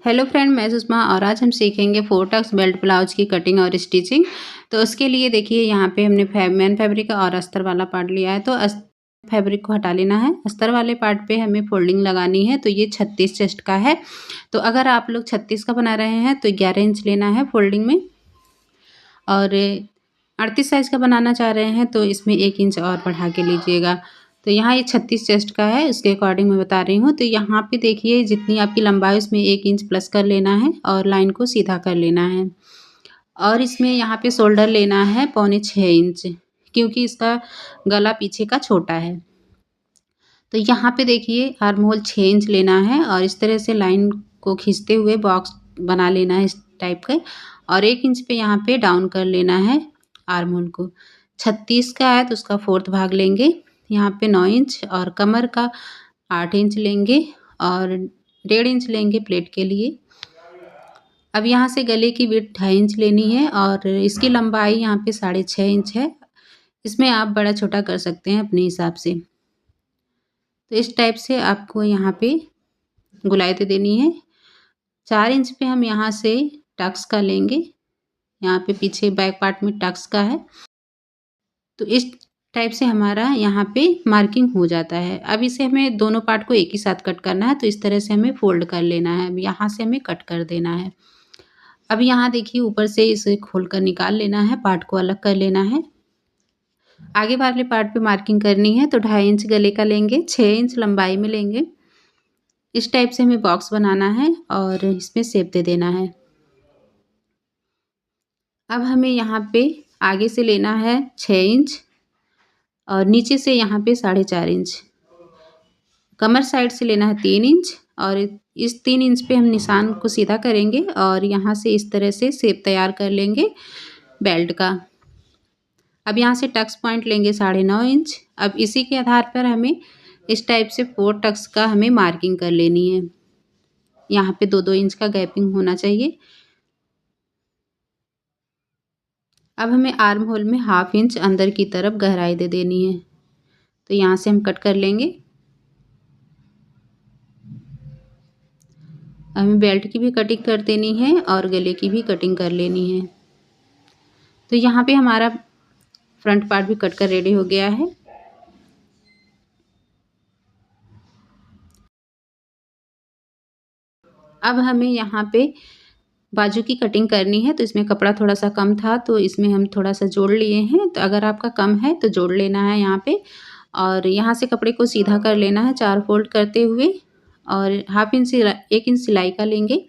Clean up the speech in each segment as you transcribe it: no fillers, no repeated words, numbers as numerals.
Hello friend, मैं सुषमा और आज हम सीखेंगे 4 टक्स बेल्ट ब्लाउज की कटिंग और स्टिचिंग। तो उसके लिए देखिए यहाँ पे हमने मेन फैब्रिक और अस्तर वाला पार्ट लिया है। तो फैब्रिक को हटा लेना है। अस्तर वाले पार्ट पे हमें फोल्डिंग लगानी है। तो ये 36 चेस्ट का है। तो अगर आप लोग 36 का बना रहे हैं तो 11 इंच लेना है फोल्डिंग में, और 38 साइज़ का बनाना चाह रहे हैं तो इसमें 1 इंच और बढ़ा के लीजिएगा। तो यहाँ ये 36 चेस्ट का है, उसके अकॉर्डिंग मैं बता रही हूँ। तो यहाँ पे देखिए जितनी आपकी लंबाई उसमें 1 इंच प्लस कर लेना है और लाइन को सीधा कर लेना है। और इसमें यहाँ पे शोल्डर लेना है 6.25 इंच, क्योंकि इसका गला पीछे का छोटा है। तो यहाँ पे देखिए आर्म होल 6 इंच लेना है और इस तरह से लाइन को खींचते हुए बॉक्स बना लेना है इस टाइप का, और 1 इंच पे यहाँ पे डाउन कर लेना है आर्म होल को। 36 का है तो उसका 4th भाग लेंगे, यहाँ पे 9 इंच, और कमर का 8 इंच लेंगे और 1.5 इंच लेंगे प्लेट के लिए। अब यहाँ से गले की विड्थ 2.5 इंच लेनी है और इसकी लंबाई यहाँ पे 6.5 इंच है। इसमें आप बड़ा छोटा कर सकते हैं अपने हिसाब से। तो इस टाइप से आपको यहाँ पे गोलाई दे देनी है। 4 इंच पे हम यहाँ से टक्स का लेंगे, यहाँ पे पीछे बैक पार्ट में टक्स का है। तो इस टाइप से हमारा यहाँ पे मार्किंग हो जाता है। अब इसे हमें दोनों पार्ट को एक ही साथ कट करना है। तो इस तरह से हमें फोल्ड कर लेना है। अब यहाँ से हमें कट कर देना है। अब यहाँ देखिए ऊपर से इसे खोल कर निकाल लेना है, पार्ट को अलग कर लेना है। आगे वाले पार्ट पे मार्किंग करनी है तो 2.5 इंच गले का लेंगे, 6 इंच लंबाई में लेंगे। इस टाइप से हमें बॉक्स बनाना है और इसमें शेप दे देना है। अब हमें यहाँ पे आगे से लेना है 6 इंच और नीचे से यहाँ पे 4.5 इंच। कमर साइड से लेना है 3 इंच और इस 3 इंच पे हम निशान को सीधा करेंगे और यहाँ से इस तरह से शेप तैयार कर लेंगे बेल्ट का। अब यहाँ से टक्स पॉइंट लेंगे 9.5 इंच। अब इसी के आधार पर हमें इस टाइप से 4 टक्स का हमें मार्किंग कर लेनी है। यहाँ पे 2-2 इंच का गैपिंग होना चाहिए। अब हमें आर्म होल में 1/2 इंच अंदर की तरफ गहराई दे देनी है। तो यहाँ से हम कट कर लेंगे। हमें बेल्ट की भी कटिंग कर देनी है और गले की भी कटिंग कर लेनी है। तो यहाँ पे हमारा फ्रंट पार्ट भी कट कर रेडी हो गया है। अब हमें यहाँ पे बाजू की कटिंग करनी है। तो इसमें कपड़ा थोड़ा सा कम था तो इसमें हम थोड़ा सा जोड़ लिए हैं। तो अगर आपका कम है तो जोड़ लेना है यहाँ पे, और यहाँ से कपड़े को सीधा कर लेना है 4 फोल्ड करते हुए, और 1/2 इंच 1 इंच सिलाई का लेंगे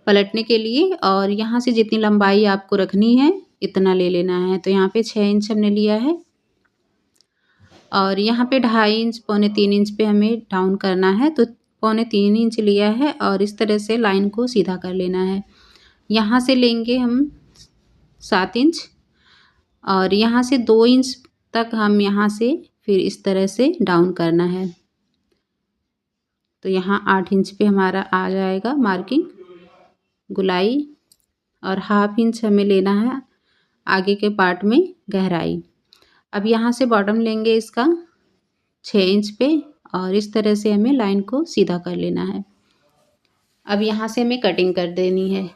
पलटने के लिए, और यहाँ से जितनी लंबाई आपको रखनी है इतना ले लेना है। तो यहाँ पे 6 इंच हमने लिया है और यहाँ पे 2.5 इंच 2.25 इंच पे हमें डाउन करना है। तो 2.25 इंच लिया है और इस तरह से लाइन को सीधा कर लेना है। यहाँ से लेंगे हम 7 इंच और यहाँ से 2 इंच तक हम यहाँ से फिर इस तरह से डाउन करना है। तो यहाँ 8 इंच पे हमारा आ जाएगा मार्किंग गोलाई, और 1/2 इंच हमें लेना है आगे के पार्ट में गहराई। अब यहाँ से बॉटम लेंगे इसका 6 इंच पे और इस तरह से हमें लाइन को सीधा कर लेना है। अब यहाँ से हमें कटिंग कर देनी है।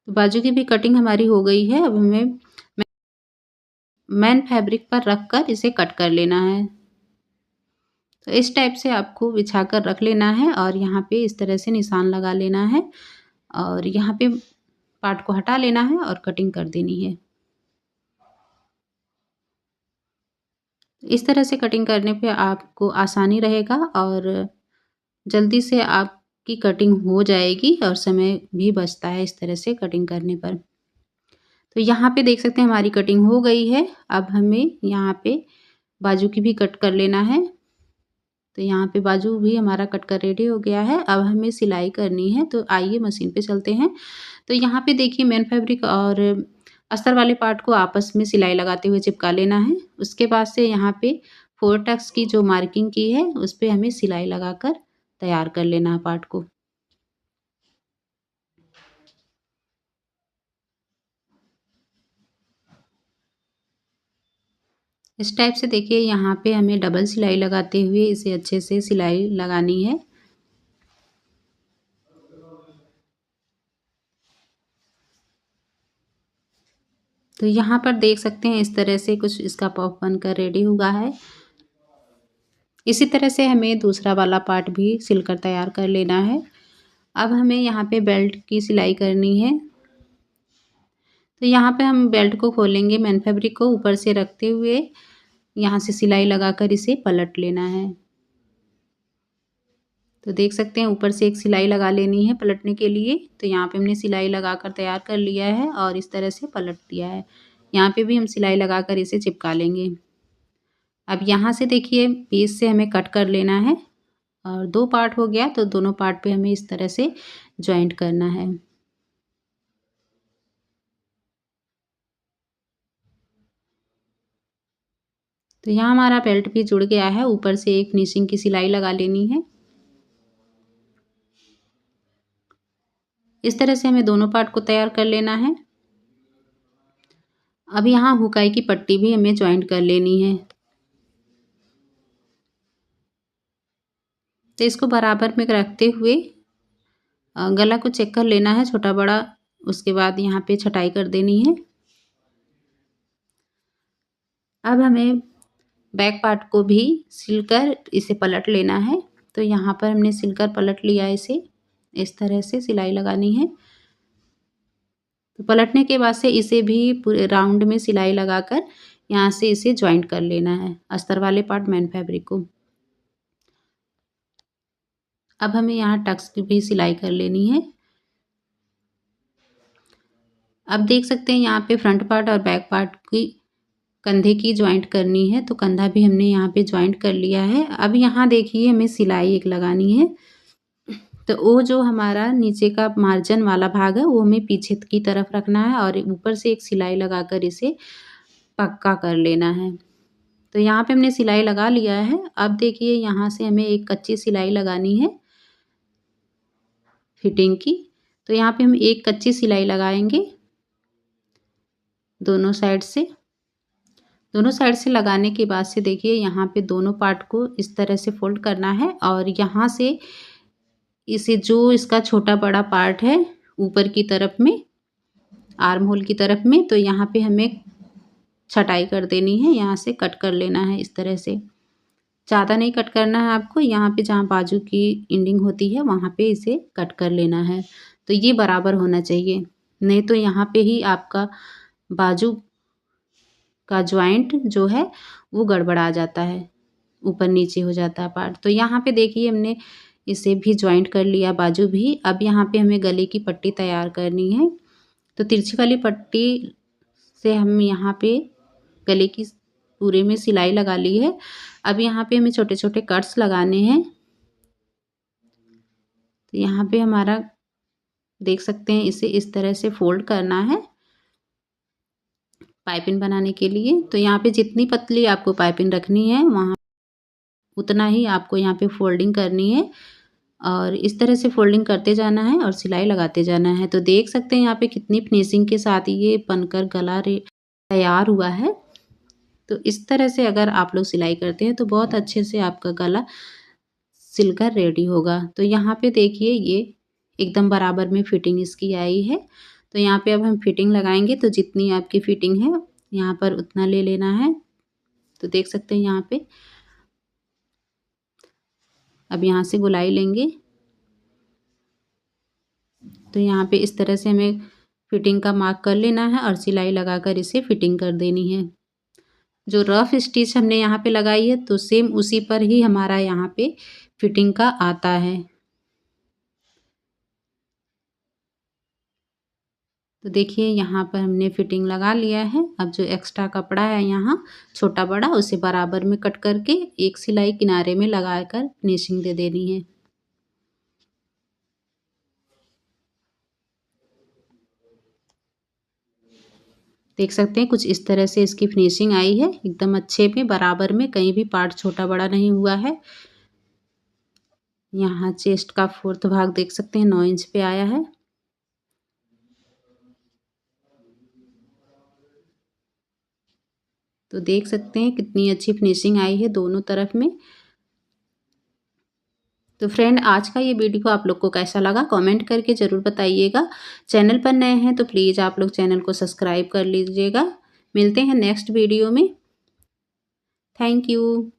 तो बाजू की भी कटिंग हमारी हो गई है। अब हमें मेन फैब्रिक पर रख कर इसे कट कर लेना है। तो इस टाइप से आपको बिछा कर रख लेना है और यहाँ पे इस तरह से निशान लगा लेना है और यहाँ पे पार्ट को हटा लेना है और कटिंग कर देनी है। इस तरह से कटिंग करने पे आपको आसानी रहेगा और जल्दी से आपकी कटिंग हो जाएगी और समय भी बचता है इस तरह से कटिंग करने पर। तो यहाँ पे देख सकते हैं हमारी कटिंग हो गई है। अब हमें यहाँ पे बाजू की भी कट कर लेना है। तो यहाँ पे बाजू भी हमारा कट कर रेडी हो गया है। अब हमें सिलाई करनी है। तो आइए मशीन पे चलते हैं। तो यहाँ पे देखिए मेन फैब्रिक और अस्तर वाले पार्ट को आपस में सिलाई लगाते हुए चिपका लेना है। उसके बाद से यहाँ पे 4 टक्स की जो मार्किंग की है उस पे हमें सिलाई लगाकर तैयार कर लेना है पार्ट को। इस टाइप से देखिए यहाँ पे हमें डबल सिलाई लगाते हुए इसे अच्छे से सिलाई लगानी है। तो यहाँ पर देख सकते हैं इस तरह से कुछ इसका पफ बनकर रेडी हुआ है। इसी तरह से हमें दूसरा वाला पार्ट भी सिलकर तैयार कर लेना है। अब हमें यहाँ पे बेल्ट की सिलाई करनी है। तो यहाँ पे हम बेल्ट को खोलेंगे, मेन फैब्रिक को ऊपर से रखते हुए यहाँ से सिलाई लगाकर इसे पलट लेना है। तो देख सकते हैं ऊपर से एक सिलाई लगा लेनी है पलटने के लिए। तो यहाँ पे हमने सिलाई लगाकर तैयार कर लिया है और इस तरह से पलट दिया है। यहाँ पे भी हम सिलाई लगाकर इसे चिपका लेंगे। अब यहाँ से देखिए बीच से हमें कट कर लेना है और 2 पार्ट हो गया, तो दोनों पार्ट पे हमें इस तरह से जॉइंट करना है। तो यहाँ हमारा बेल्ट भी जुड़ गया है। ऊपर से एक फिनिशिंग की सिलाई लगा लेनी है। इस तरह से हमें दोनों पार्ट को तैयार कर लेना है। अब यहाँ हुकाई की पट्टी भी हमें जॉइंट कर लेनी है। तो इसको बराबर में रखते हुए गला को चेक कर लेना है छोटा बड़ा, उसके बाद यहाँ पे छटाई कर देनी है। अब हमें बैक पार्ट को भी सिलकर इसे पलट लेना है। तो यहाँ पर हमने सिलकर पलट लिया इसे, इस तरह से सिलाई लगानी है। तो पलटने के बाद से इसे भी पूरे राउंड में सिलाई लगाकर यहाँ से इसे जॉइंट कर लेना है अस्तर वाले पार्ट मेन फैब्रिक को। अब हमें यहाँ टक्स की भी सिलाई कर लेनी है। अब देख सकते हैं यहाँ पे फ्रंट पार्ट और बैक पार्ट की कंधे की जॉइंट करनी है। तो कंधा भी हमने यहाँ पे जॉइंट कर लिया है। अब यहाँ देखिए हमें सिलाई एक लगानी है। तो वो जो हमारा नीचे का मार्जिन वाला भाग है वो हमें पीछे की तरफ रखना है और ऊपर से एक सिलाई लगाकर इसे पक्का कर लेना है। तो यहाँ पे हमने सिलाई लगा लिया है। अब देखिए यहाँ से हमें एक कच्ची सिलाई लगानी है फिटिंग की। तो यहाँ पे हम एक कच्ची सिलाई लगाएंगे दोनों साइड से। दोनों साइड से लगाने के बाद से देखिए यहाँ पे दोनों पार्ट को इस तरह से फोल्ड करना है और यहाँ से इसे जो इसका छोटा बड़ा पार्ट है ऊपर की तरफ में, आर्म होल की तरफ में, तो यहाँ पे हमें छटाई कर देनी है। यहाँ से कट कर लेना है इस तरह से। ज़्यादा नहीं कट करना है आपको, यहाँ पे जहाँ बाजू की एंडिंग होती है वहाँ पे इसे कट कर लेना है। तो ये बराबर होना चाहिए, नहीं तो यहाँ पे ही आपका बाजू का जॉइंट जो है वो गड़बड़ा जाता है, ऊपर नीचे हो जाता है पार्ट। तो यहाँ पे देखिए हमने इसे भी जॉइंट कर लिया बाजू भी। अब यहाँ पे हमें गले की पट्टी तैयार करनी है। तो तिरछी वाली पट्टी से हम यहाँ पे गले की पूरे में सिलाई लगा ली है। अब यहाँ पे हमें छोटे छोटे कट्स लगाने हैं। तो यहाँ पे हमारा देख सकते हैं इसे इस तरह से फोल्ड करना है पाइपिंग बनाने के लिए। तो यहाँ पे जितनी पतली आपको पाइपिंग रखनी है वहाँ उतना ही आपको यहाँ पे फोल्डिंग करनी है और इस तरह से फोल्डिंग करते जाना है और सिलाई लगाते जाना है। तो देख सकते हैं यहाँ पे कितनी फिनिशिंग के साथ ये बनकर गला तैयार हुआ है। तो इस तरह से अगर आप लोग सिलाई करते हैं तो बहुत अच्छे से आपका गला सिलकर रेडी होगा। तो यहाँ पे देखिए ये एकदम बराबर में फिटिंग इसकी आई है। तो यहाँ पे अब हम फिटिंग लगाएंगे। तो जितनी आपकी फिटिंग है यहाँ पर उतना ले लेना है। तो देख सकते हैं यहाँ पे अब यहाँ से गोलाई लेंगे। तो यहाँ पे इस तरह से हमें फिटिंग का मार्क कर लेना है और सिलाई लगाकर इसे फिटिंग कर देनी है। जो रफ स्टिच हमने यहाँ पे लगाई है तो सेम उसी पर ही हमारा यहाँ पे फिटिंग का आता है। तो देखिए यहाँ पर हमने फिटिंग लगा लिया है। अब जो एक्स्ट्रा कपड़ा है यहाँ छोटा बड़ा उसे बराबर में कट करके एक सिलाई किनारे में लगाकर फिनिशिंग दे देनी है। देख सकते हैं कुछ इस तरह से इसकी फिनिशिंग आई है, एकदम अच्छे में बराबर में, कहीं भी पार्ट छोटा बड़ा नहीं हुआ है। यहाँ चेस्ट का 4th भाग देख सकते हैं 9 इंच पे आया है। तो देख सकते हैं कितनी अच्छी फिनिशिंग आई है दोनों तरफ में। तो फ्रेंड आज का ये वीडियो आप लोग को कैसा लगा कमेंट करके ज़रूर बताइएगा। चैनल पर नए हैं तो प्लीज़ आप लोग चैनल को सब्सक्राइब कर लीजिएगा। मिलते हैं नेक्स्ट वीडियो में। Thank you.